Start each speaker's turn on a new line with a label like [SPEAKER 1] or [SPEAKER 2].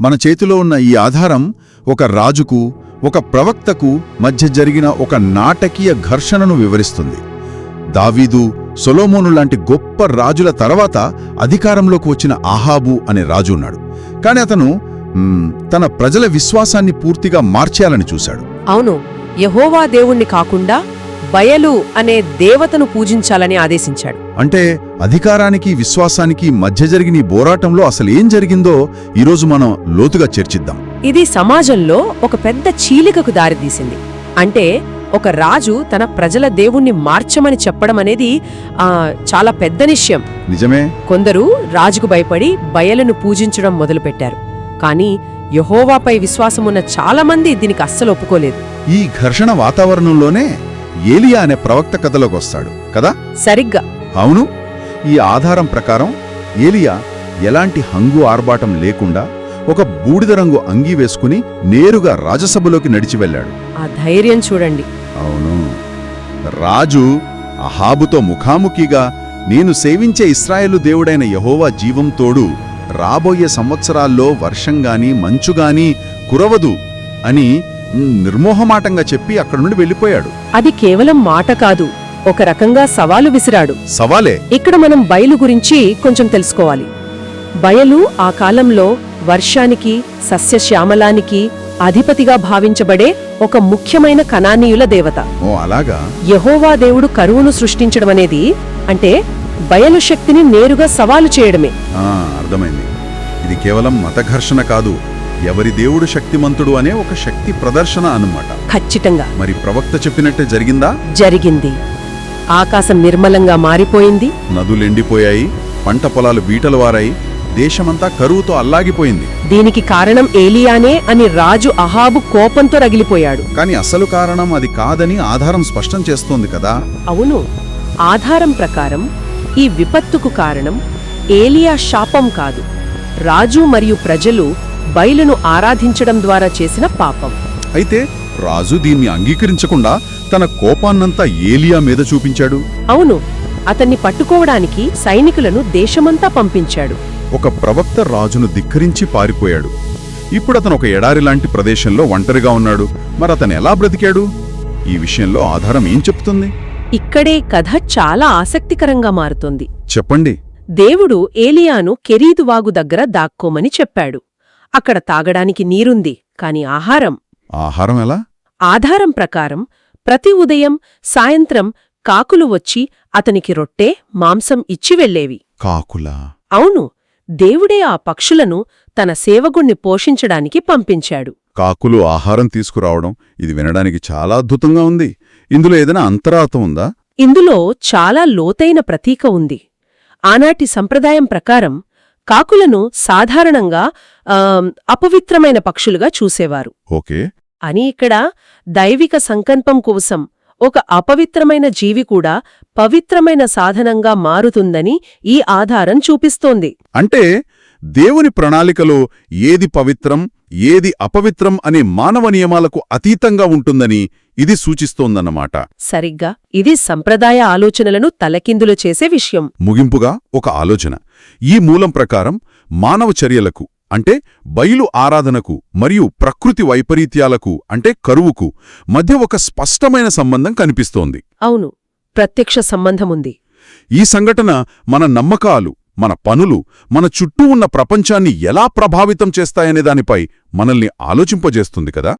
[SPEAKER 1] మన చేతిలో ఉన్న ఈ ఆధారం ఒక రాజుకు ఒక ప్రవక్తకు మధ్య జరిగిన ఒక నాటకీయ ఘర్షణను వివరిస్తుంది. దావీదు, సొలొమోను లాంటి గొప్ప రాజుల తర్వాత అధికారంలోకి వచ్చిన అహాబు అనే రాజు ఉన్నాడు. కాని అతను తన ప్రజల విశ్వాసాన్ని పూర్తిగా మార్చేయాలని చూశాడు.
[SPEAKER 2] అవును, యెహోవా దేవుణ్ణి కాకుండా బయలు అనే దేవతను పూజించాలని ఆదేశించాడు.
[SPEAKER 1] అంటే అధికారానికి విశ్వాసానికి మధ్య జరిగిన ఈ పోరాటంలో అసలేం జరిగిందో ఈరోజు మనం లోతుగా చర్చిద్దాం.
[SPEAKER 2] ఇది సమాజంలో ఒక పెద్ద చీలికకు దారితీసింది. అంటే ఒక రాజు తన ప్రజల దేవుణ్ణి మార్చమని చెప్పడం అనేది చాలా పెద్ద నిశ్చయం.
[SPEAKER 1] నిజమే.
[SPEAKER 2] కొందరు రాజుకు భయపడి బయలును పూజించడం మొదలుపెట్టారు. కానీ యెహోవాపై విశ్వాసమున్న చాలామంది దీనికి అస్సలు ఒప్పుకోలేదు.
[SPEAKER 1] ఈ ఘర్షణ వాతావరణంలోనే ఏలియా అనే ప్రవక్త కథలోకి వస్తాడు కదా.
[SPEAKER 2] సరిగ్గా.
[SPEAKER 1] అవును, ఈ ఆధారం ప్రకారం ఏలియా ఎలాంటి హంగు ఆర్భాటం లేకుండా ఒక బూడిద రంగు అంగీ వేసుకుని నేరుగా రాజసభలోకి నడిచి వెళ్ళాడు.
[SPEAKER 2] ఆ ధైర్యం చూడండి.
[SPEAKER 1] అవును, రాజు అహాబుతో ముఖాముఖిగా, నేను సేవించే ఇశ్రాయేలు దేవుడైన యెహోవా జీవం తోడు, రాబోయే సంవత్సరాల్లో వర్షంగాని మంచుగాని కురవదు అని నిర్మోహమాటంగా చెప్పి అక్కడి నుండి వెళ్ళిపోయాడు.
[SPEAKER 2] అది కేవలం మాట కాదు, ఒక రకంగా సవాలు విసిరాడు.
[SPEAKER 1] సవాలే.
[SPEAKER 2] ఇక్కడ మనం బయలు గురించి కొంచెం తెలుసుకోవాలి. బయలు ఆ కాలంలో వర్షానికి, సస్యశ్యామలానికి అధిపతిగా భావించబడే ఒక ముఖ్యమైన కనానీయుల దేవత.
[SPEAKER 1] ఓ అలాగా.
[SPEAKER 2] యెహోవా దేవుడు కరువును సృష్టించడమనేది అంటే బయలు శక్తిని నేరుగా సవాలు చేయడమే.
[SPEAKER 1] అర్థమైంది. ఇది కేవలం మత ఘర్షణ కాదు, ఎవరి దేవుడు శక్తిమంతుడు అనే ఒక శక్తి ప్రదర్శన అన్నమాట.
[SPEAKER 2] ఖచ్చితంగా.
[SPEAKER 1] మరి ప్రవక్త చెప్పినట్టే జరిగిందా?
[SPEAKER 2] జరిగింది. ఆకాశం నిర్మలంగా మారిపోయింది,
[SPEAKER 1] నదులెండిపోయాయి, పంట పొలాలు బీటలు వారాయి, దేశమంతా కరువుతో అల్లాగిపోయింది.
[SPEAKER 2] దీనికి కారణం ఏలియానే అని రాజు అహాబు కోపంతో రగిలిపోయాడు.
[SPEAKER 1] కాని అసలు కారణం అది కాదని ఆధారం స్పష్టం చేస్తోంది కదా.
[SPEAKER 2] అవును, ఆధారం ప్రకారం ఈ విపత్తుకు కారణం ఏలియా శాపం కాదు, రాజు మరియు ప్రజలు బయలును ఆరాధించడం ద్వారా చేసిన పాపం.
[SPEAKER 1] అయితే రాజు దీన్ని అంగీకరించకుండా తన కోపాన్నంతా ఏలియా మీద చూపించాడు.
[SPEAKER 2] అవును, అతన్ని పట్టుకోవడానికి సైనికులను దేశమంతా పంపించాడు.
[SPEAKER 1] ఒక ప్రవక్త రాజును ధిక్కరించి పారిపోయాడు. ఇప్పుడతను ఒక ఎడారి లాంటి ప్రదేశంలో ఒంటరిగా ఉన్నాడు. మరతను ఎలా బ్రతికాడు? ఈ విషయంలో ఆధారం ఏం చెప్తుంది?
[SPEAKER 2] ఇక్కడే కథ చాలా ఆసక్తికరంగా మారుతోంది.
[SPEAKER 1] చెప్పండి.
[SPEAKER 2] దేవుడు ఏలియాను కెరీదు వాగు దగ్గర దాక్కోమని చెప్పాడు. అక్కడ తాగడానికి నీరుంది, కాని ఆహారం ఎలా? ఆధారం ప్రకారం ప్రతి ఉదయం, సాయంత్రం కాకులు వచ్చి అతనికి రొట్టె, మాంసం ఇచ్చి వెళ్లేవి.
[SPEAKER 1] కాకులా?
[SPEAKER 2] అవును, దేవుడే ఆ పక్షులను తన సేవకుణ్ణి పోషించడానికి పంపించాడు.
[SPEAKER 1] కాకులు ఆహారం తీసుకురావడం, ఇది వినడానికి చాలా అద్భుతంగా ఉంది. ఇందులో ఏదైనా అంతరార్థం ఉందా?
[SPEAKER 2] ఇందులో చాలా లోతైన ప్రతీక ఉంది. ఆనాటి సంప్రదాయం ప్రకారం కాకులను సాధారణంగా అపవిత్రమైన పక్షులుగా చూసేవారు.
[SPEAKER 1] ఓకే.
[SPEAKER 2] అని ఇక్కడ దైవిక సంకల్పం కోసం ఒక అపవిత్రమైన జీవి కూడా పవిత్రమైన సాధనంగా మారుతుందని ఈ ఆధారం చూపిస్తోంది.
[SPEAKER 1] అంటే దేవుని ప్రణాళికలో ఏది పవిత్రం, ఏది అపవిత్రం అనే మానవ నియమాలకు అతీతంగా ఉంటుందని ఇది సూచిస్తోందన్నమాట.
[SPEAKER 2] సరిగ్గా. ఇది సంప్రదాయ ఆలోచనలను తలకిందులు చేసే విషయం.
[SPEAKER 1] ముగింపుగా ఒక ఆలోచన. ఈ మూలం ప్రకారం మానవ చర్యలకు అంటే బయలు ఆరాధనకు మరియు ప్రకృతి వైపరీత్యాలకు అంటే కరువుకు మధ్య ఒక స్పష్టమైన సంబంధం కనిపిస్తోంది.
[SPEAKER 2] అవును, ప్రత్యక్ష సంబంధముంది.
[SPEAKER 1] ఈ సంఘటన మన నమ్మకాలు, మన పనులు, మన చుట్టూ ఉన్న ప్రపంచాన్ని ఎలా ప్రభావితం చేస్తాయనే దానిపై మనల్ని ఆలోచింపజేస్తుంది కదా.